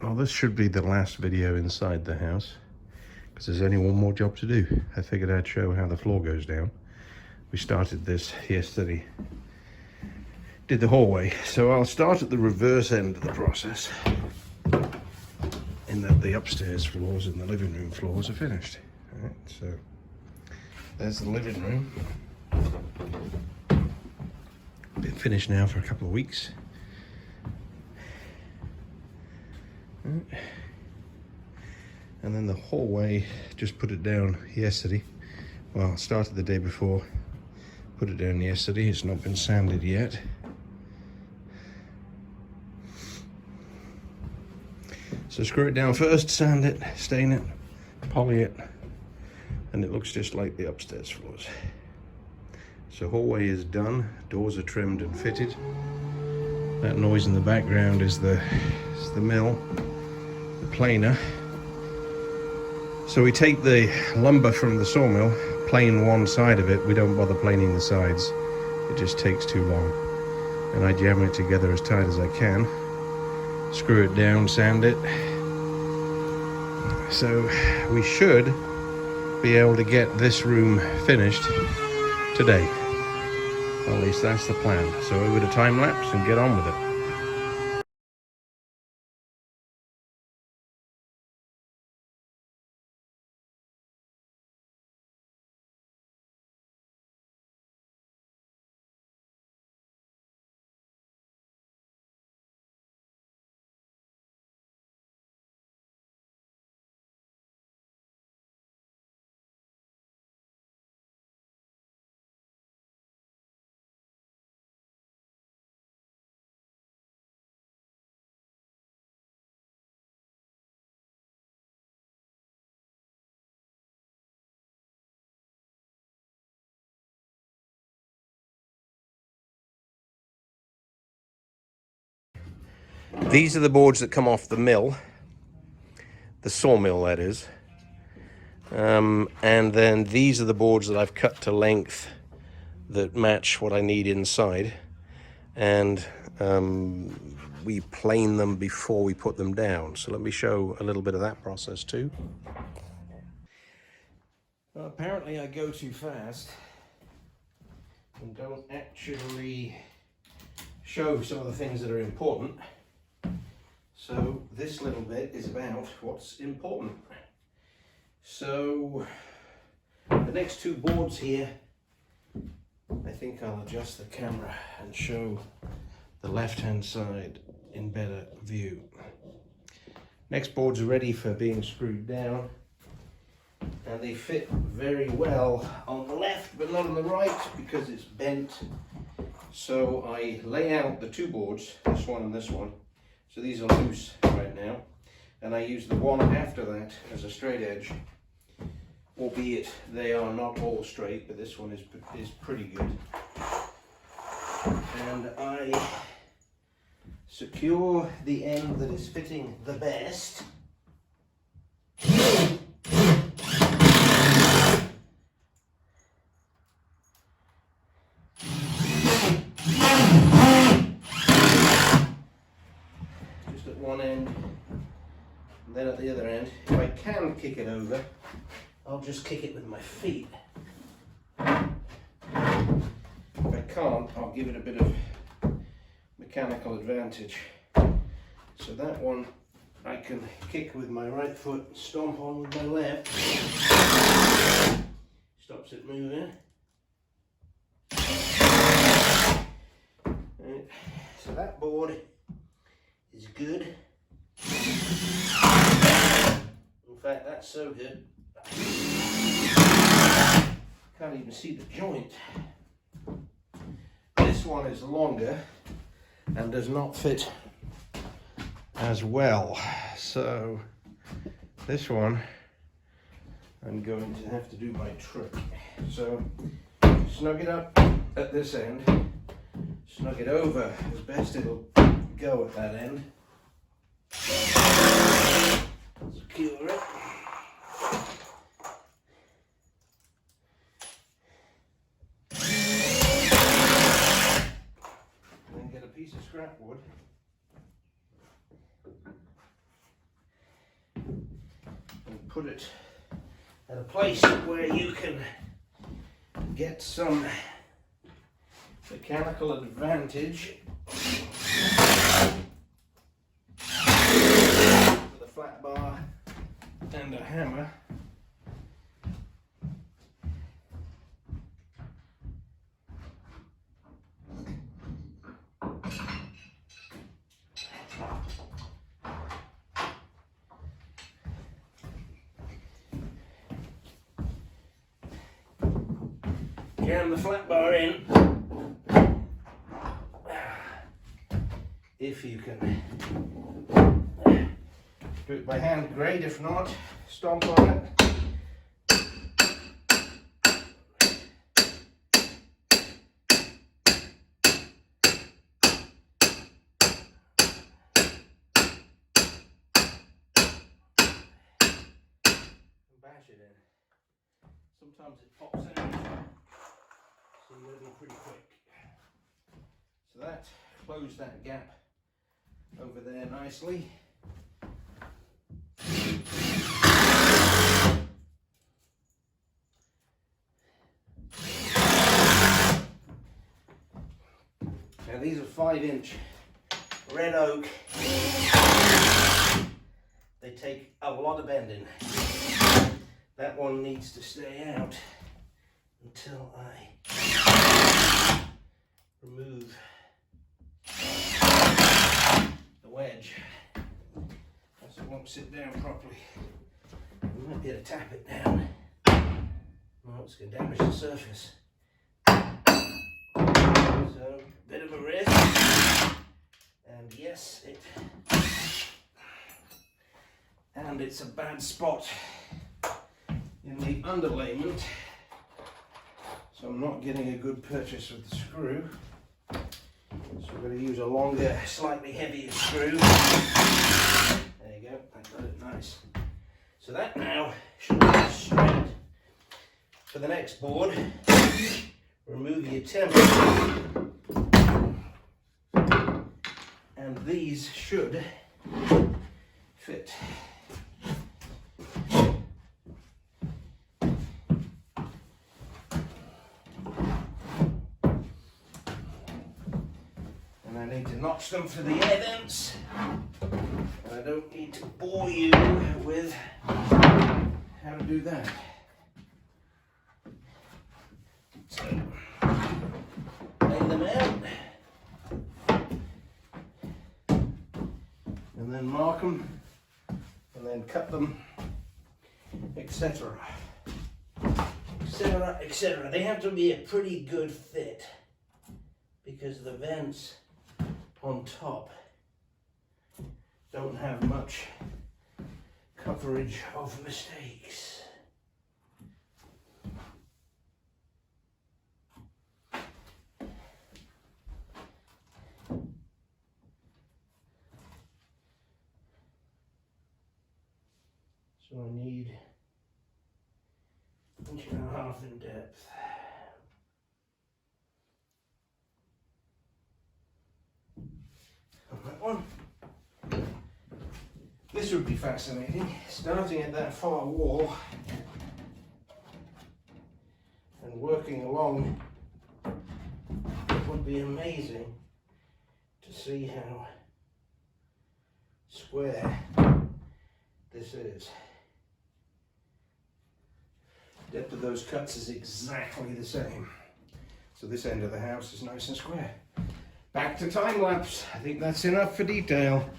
Well, this should be the last video inside the house because there's only one more job to do. I figured I'd show how the floor goes down. We started this yesterday, did the hallway, so I'll start at the reverse end of the process, in that the upstairs floors and the living room floors are finished. All right, so there's the living room. Been finished now for a couple of weeks. And then the hallway, just put it down yesterday. Well, I started the day before, put it down yesterday. It's not been sanded yet. So screw it down first, sand it, stain it, poly it, and it looks just like the upstairs floors. So hallway is done, doors are trimmed and fitted. That noise in the background is the mill, the planer. So we take the lumber from the sawmill, plane one side of it. We don't bother planing the sides, it just takes too long. And I jam it together as tight as I can, screw it down, sand it. So we should be able to get this room finished today. At least that's the plan. So over to time lapse and get on with it. These are the boards that come off the mill, the sawmill that is, and then these are the boards that I've cut to length that match what I need inside, and we plane them before we put them down. So let me show a little bit of that process too. Well, apparently I go too fast and don't actually show some of the things that are important. So this little bit is about what's important. So the next two boards here, I think I'll adjust the camera and show the left-hand side in better view. Next boards are ready for being screwed down, and they fit very well on the left but not on the right because it's bent. So I lay out the two boards, this one and this one. So these are loose right now, and I use the one after that as a straight edge, albeit they are not all straight, but this one is pretty good. And I secure the end that is fitting the best. One end, and then at the other end. If I can kick it over, I'll just kick it with my feet. If I can't, I'll give it a bit of mechanical advantage. So that one I can kick with my right foot, stomp on with my left. Stops it moving. Right. So that board is good. In fact, that's so good, can't even see the joint. This one is longer and does not fit as well. So this one I'm going to have to do my trick. So snug it up at this end, snug it over as best it'll go at that end. Secure it. And then get a piece of scrap wood. put it at a place where you can get some mechanical advantage with a flat bar and a hammer. Jam the flat bar in, if you can do it by hand, great. If not, stomp on it. And bash it in. Sometimes it pops out, so you've got to be pretty quick. So that closed that gap over there nicely. Now these are 5-inch red oak. They take a lot of bending. That one needs to stay out until I remove the wedge, else it won't sit down properly. I might be able to tap it down. Oh, it's going to damage the surface. So, bit of a risk, and yes, it's a bad spot in the underlayment, so I'm not getting a good purchase with the screw. So we're going to use a longer, slightly heavier screw. There you go, I got it nice. So that now should be straight. For the next board, remove your temper, and these should fit. And I need to notch them for the air vents, and I don't need to bore you with how to do that. So, lay them out, and then mark them, and then cut them, etc. etc. etc. They have to be a pretty good fit, because the vents on top don't have much coverage of mistakes. So I need 1.5 inches in depth. On that one. This would be fascinating, starting at that far wall and working along. It would be amazing to see how square this is. Depth of those cuts is exactly the same. So this end of the house is nice and square. Back to time lapse. I think that's enough for detail.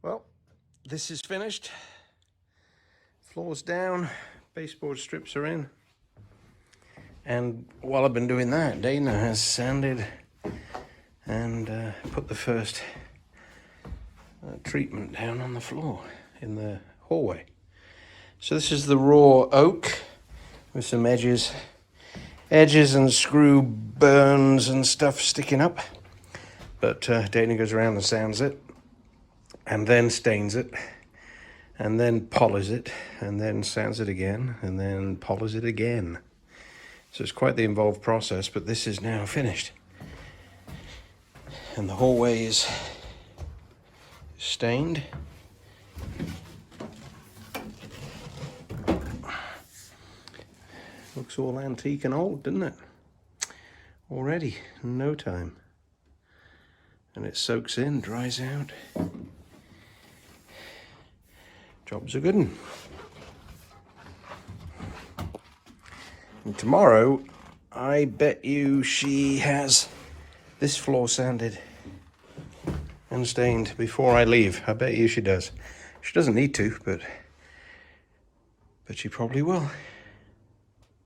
Well, this is finished. Floor's down, baseboard strips are in. And while I've been doing that, Dana has sanded and put the first treatment down on the floor in the hallway. So this is the raw oak with some edges and screw burns and stuff sticking up. But Dana goes around and sands it, and then stains it, and then polishes it, and then sands it again, and then polishes it again. So it's quite the involved process, but this is now finished. And the hallway is stained. Looks all antique and old, doesn't it? Already, in no time. And it soaks in, dries out. Job's a good one. And tomorrow, I bet you she has this floor sanded and stained before I leave. I bet you she does. She doesn't need to, but she probably will.